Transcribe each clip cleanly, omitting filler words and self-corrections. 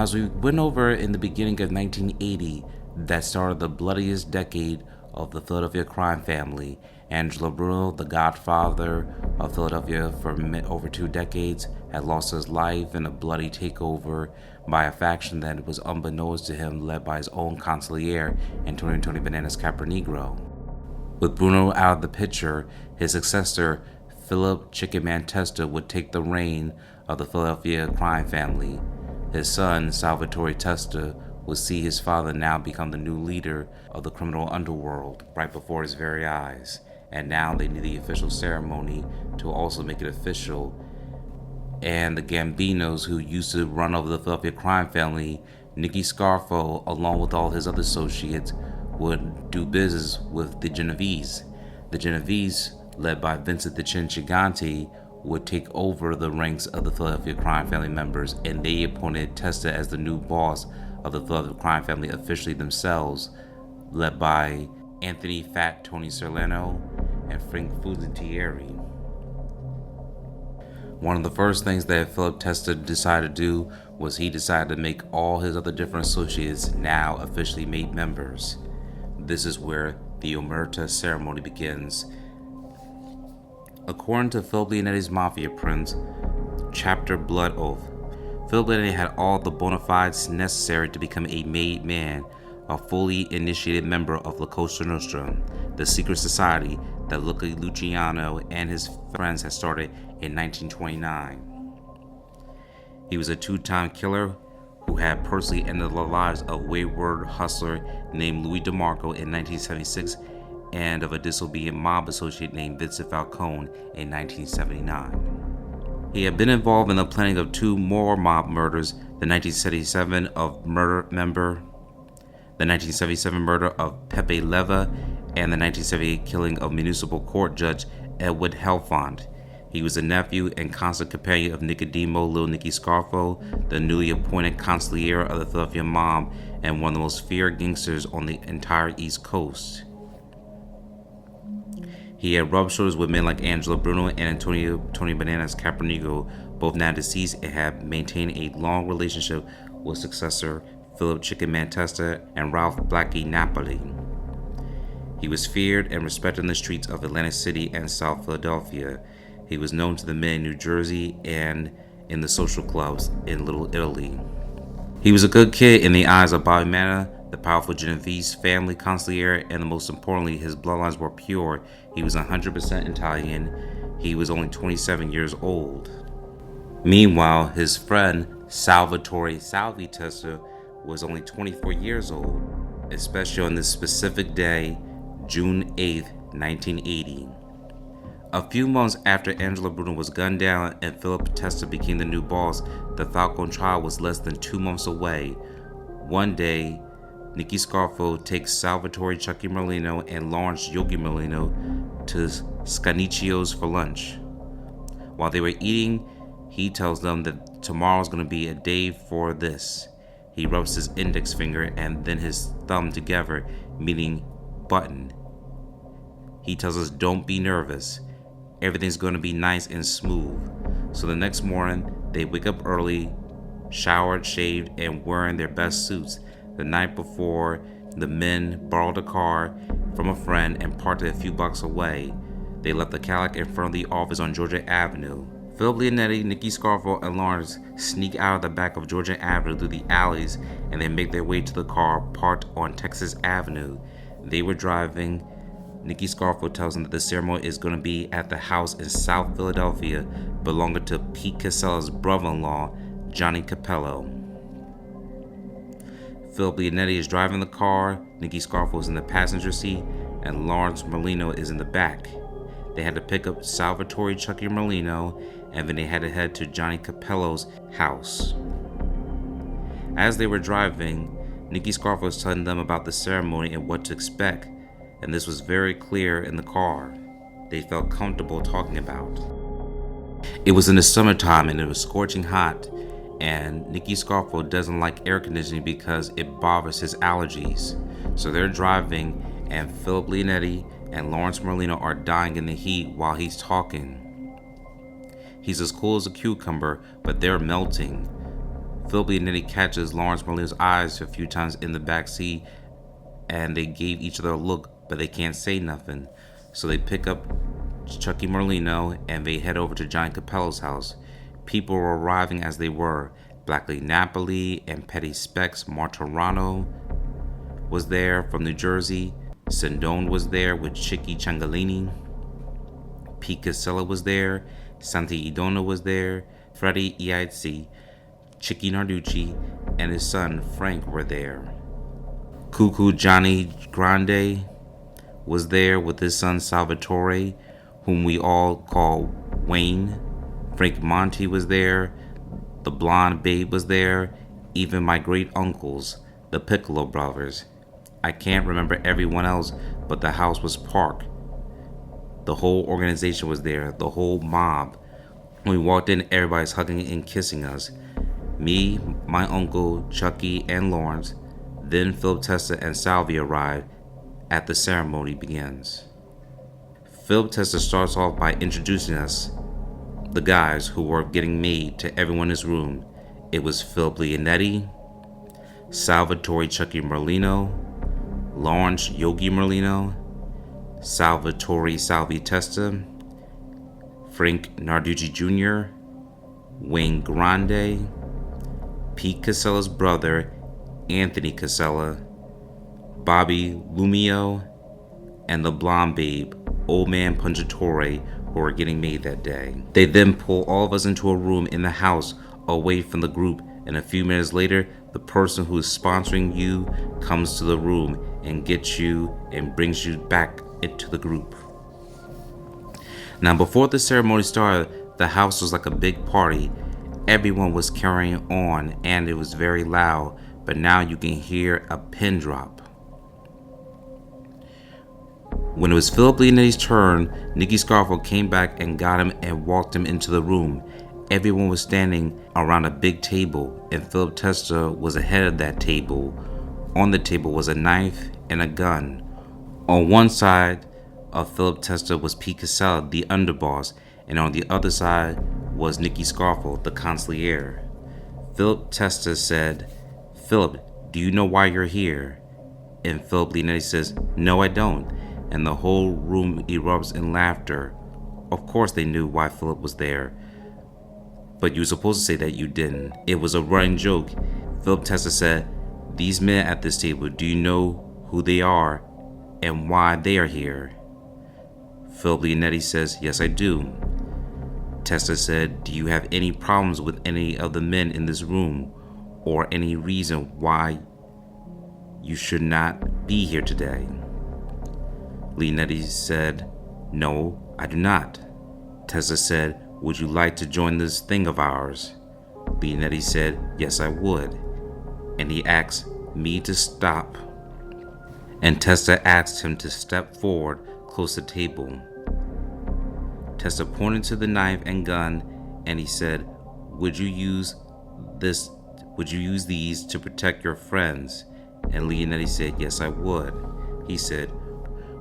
Now, as we went over in the beginning of 1980, that started the bloodiest decade of the Philadelphia crime family. Angelo Bruno, the godfather of Philadelphia for over 2 decades, had lost his life in a bloody takeover by a faction that was unbeknownst to him, led by his own consigliere, Antonio Tony Bananas Capernegro. With Bruno out of the picture, his successor, Philip Chicken Man Testa, would take the reign of the Philadelphia crime family. His son, Salvatore Testa, would see his father now become the new leader of the criminal underworld right before his very eyes. And now they need the official ceremony to also make it official. And the Gambinos, who used to run over the Philadelphia crime family, Nicky Scarfo, along with all his other associates, would do business with the Genovese. The Genovese, led by Vincent the Chin Gigante, would take over the ranks of the Philadelphia crime family members, and they appointed Testa as the new boss of the Philadelphia crime family officially themselves, led by Anthony Fat Tony Serlano and Frank Fuzentieri. One of the first things that Philip Testa decided to do was he decided to make all his other different associates now officially made members. This is where the Omerta ceremony begins. According to Philip Leonetti's Mafia Prince, Chapter Blood Oath, Philip Leonetti had all the bona fides necessary to become a made man, a fully initiated member of La Cosa Nostra, the secret society that Luca Luciano and his friends had started in 1929. He was a 2-time killer who had personally ended the lives of a wayward hustler named Louis DeMarco in 1976 and of a disobedient mob associate named Vincent Falcone in 1979. He had been involved in the planning of 2 more mob murders, the 1977 murder of Pepe Leva and the 1978 killing of municipal court judge Edward Helfand. He was a nephew and constant companion of Nicodemo Lil Nicky Scarfo, the newly appointed consigliere of the Philadelphia mob and one of the most feared gangsters on the entire East Coast. He had rubbed shoulders with men like Angelo Bruno and Antonio Tony Bananas Capernegro, both now deceased, and had maintained a long relationship with successor Philip Chicken Man Testa and Ralph Blackie Napoli. He was feared and respected in the streets of Atlantic City and South Philadelphia. He was known to the men in New Jersey and in the social clubs in Little Italy. He was a good kid in the eyes of Bobby Manna, the powerful Genovese family consigliere, and most importantly, his bloodlines were pure. He was 100% Italian. He was only 27 years old. Meanwhile, his friend Salvatore Salvie Testa was only 24 years old, especially on this specific day, June 8, 1980. A few months after Angelo Bruno was gunned down and Philip Testa became the new boss, the Falcone trial was less than 2 months away. One day, Nicky Scarfo takes Salvatore Chucky Merlino and Lawrence Yogi Merlino to Scanicchio's for lunch. While they were eating, he tells them that tomorrow's going to be a day for this. He rubs his index finger and then his thumb together, meaning button. He tells us, don't be nervous. Everything's going to be nice and smooth. So the next morning, they wake up early, showered, shaved, and wearing their best suits. The night before, the men borrowed a car from a friend and parked it a few blocks away. They left the Cadillac in front of the office on Georgia Avenue. Philip Leonetti, Nicky Scarfo, and Lawrence sneak out of the back of Georgia Avenue through the alleys and they make their way to the car parked on Texas Avenue. They were driving. Nicky Scarfo tells them that the ceremony is going to be at the house in South Philadelphia belonging to Pete Casella's brother-in-law, Johnny Capello. Philip Leonetti is driving the car, Nicky Scarfo is in the passenger seat, and Lawrence Merlino is in the back. They had to pick up Salvatore Chucky Merlino, and then they had to head to Johnny Capello's house. As they were driving, Nicky Scarfo was telling them about the ceremony and what to expect, and this was very clear in the car. They felt comfortable talking about. It was in the summertime and it was scorching hot, and Nicky Scarfo doesn't like air conditioning because it bothers his allergies. So they're driving, and Philip Leonetti and Lawrence Merlino are dying in the heat while he's talking. He's as cool as a cucumber, but they're melting. Philip Leonetti catches Lawrence Merlino's eyes a few times in the back seat, and they gave each other a look, but they can't say nothing. So they pick up Chucky Merlino and they head over to Johnny Capello's house. People were arriving as they were. Blackley Napoli and Petty Specs Martorano was there from New Jersey. Sindone was there with Chicky Ciangalini. Pete Casella was there. Santi Idona was there. Freddie Iazzi, Chicky Narducci, and his son Frank were there. Cuckoo Johnny Grande was there with his son Salvatore, whom we all call Wayne. Frank Monty was there. The Blonde Babe was there. Even my great uncles, the Piccolo brothers. I can't remember everyone else, but the house was packed. The whole organization was there, the whole mob. When we walked in, everybody's hugging and kissing us. Me, my uncle, Chucky, and Lawrence. Then Philip, Testa, and Salvie arrived as the ceremony begins. Philip Testa starts off by introducing us, the guys who were getting made, to everyone in his room. It was Philip Leonetti, Salvatore Chucky Merlino, Lawrence Yogi Merlino, Salvatore Salvie Testa, Frank Narducci Jr., Wayne Grande, Pete Casella's brother, Anthony Casella, Bobby Lumio, and the Blonde Babe, Old Man Pungatore, who were getting made that day. They then pull all of us into a room in the house away from the group, and a few minutes later, the person who is sponsoring you comes to the room and gets you and brings you back into the group. Now, before the ceremony started, the house was like a big party. Everyone was carrying on, and it was very loud, but now you can hear a pin drop. When it was Philip Leonetti's turn, Nicky Scarfo came back and got him and walked him into the room. Everyone was standing around a big table, and Philip Testa was ahead of that table. On the table was a knife and a gun. On one side of Philip Testa was Pete Casella, the underboss, and on the other side was Nicky Scarfo, the consigliere. Philip Testa said, "Philip, do you know why you're here?" And Philip Leonetti says, "No, I don't." And the whole room erupts in laughter. Of course they knew why Philip was there, but you were supposed to say that you didn't. It was a running joke. Philip Testa said, "These men at this table, do you know who they are and why they are here?" Philip Leonetti says, "Yes, I do." Testa said, "Do you have any problems with any of the men in this room, or any reason why you should not be here today?" Leonetti said, "No, I do not." Testa said, "Would you like to join this thing of ours?" Leonetti said, "Yes, I would." And he asked me to stop. And Testa asked him to step forward close to the table. Testa pointed to the knife and gun, and he said, Would you use these to protect your friends?" And Leonetti said, "Yes, I would." He said,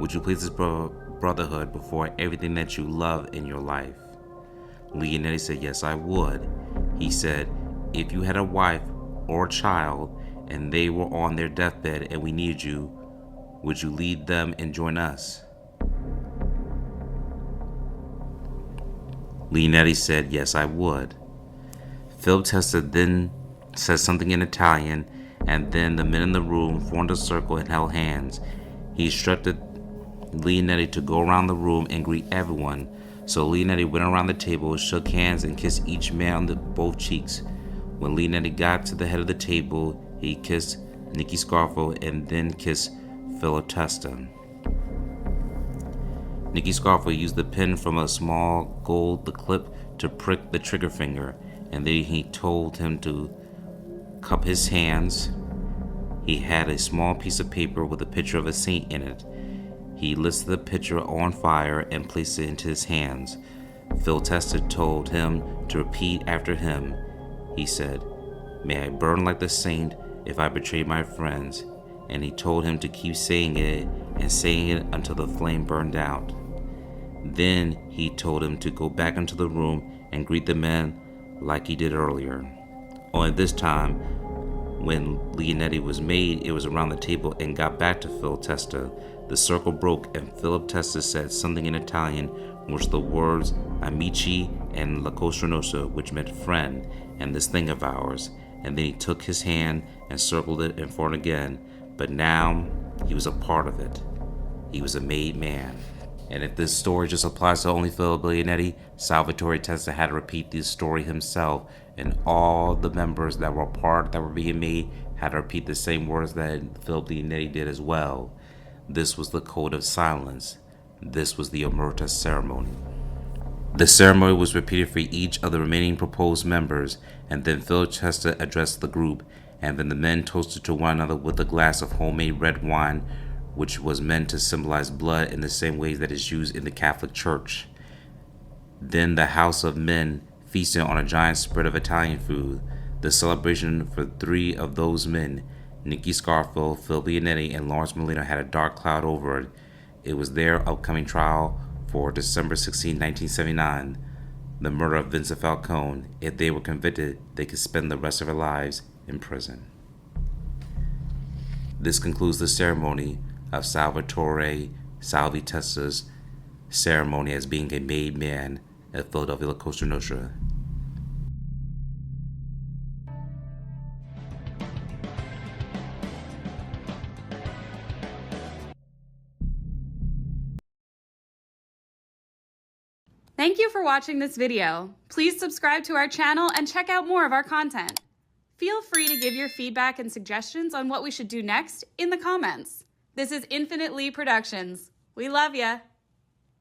"Would you place this brotherhood before everything that you love in your life?" Leonetti said, "Yes, I would." He said, "If you had a wife or a child and they were on their deathbed and we needed you, would you lead them and join us?" Leonetti said, "Yes, I would." Philip Testa then said something in Italian, and then the men in the room formed a circle and held hands. He instructed Leonetti to go around the room and greet everyone. So Leonetti went around the table, shook hands, and kissed each man on both cheeks. When Leonetti got to the head of the table, he kissed Nicky Scarfo and then kissed Philip Testa. Nicky Scarfo used the pin from a small gold clip to prick the trigger finger, and then he told him to cup his hands. He had a small piece of paper with a picture of a saint in it. He listed the picture on fire and placed it into his hands. Phil Testa told him to repeat after him. He said, "May I burn like the saint if I betray my friends." And he told him to keep saying it and saying it until the flame burned out. Then he told him to go back into the room and greet the men like he did earlier. Only this time, when Leonetti was made, it was around the table and got back to Phil Testa. The circle broke and Philip Testa said something in Italian, which the words amici and la Cosa Nostra, which meant friend, and this thing of ours. And then he took his hand and circled it and forward again. But now he was a part of it. He was a made man. And if this story just applies to only Philip Leonetti, Salvatore Testa had to repeat this story himself, and all the members that were part that were being made had to repeat the same words that Philip Leonetti did as well. This was the code of silence. This was the Omerta ceremony. The ceremony was repeated for each of the remaining proposed members, and then Philip Testa addressed the group, and then the men toasted to one another with a glass of homemade red wine, which was meant to symbolize blood in the same way that is used in the Catholic Church. Then the house of men feasted on a giant spread of Italian food. The celebration for three of those men, Nicky Scarfo, Phil Leonetti, and Lawrence Molina, had a dark cloud over it. It was their upcoming trial for December 16, 1979, the murder of Vincent Falcone. If they were convicted, they could spend the rest of their lives in prison. This concludes the ceremony of Salvatore Salvie Testa's ceremony as being a made man at Philadelphia La Cosa Nostra. Thank you for watching this video. Please subscribe to our channel and check out more of our content. Feel free to give your feedback and suggestions on what we should do next in the comments. This is Infinite Lee Productions. We love ya.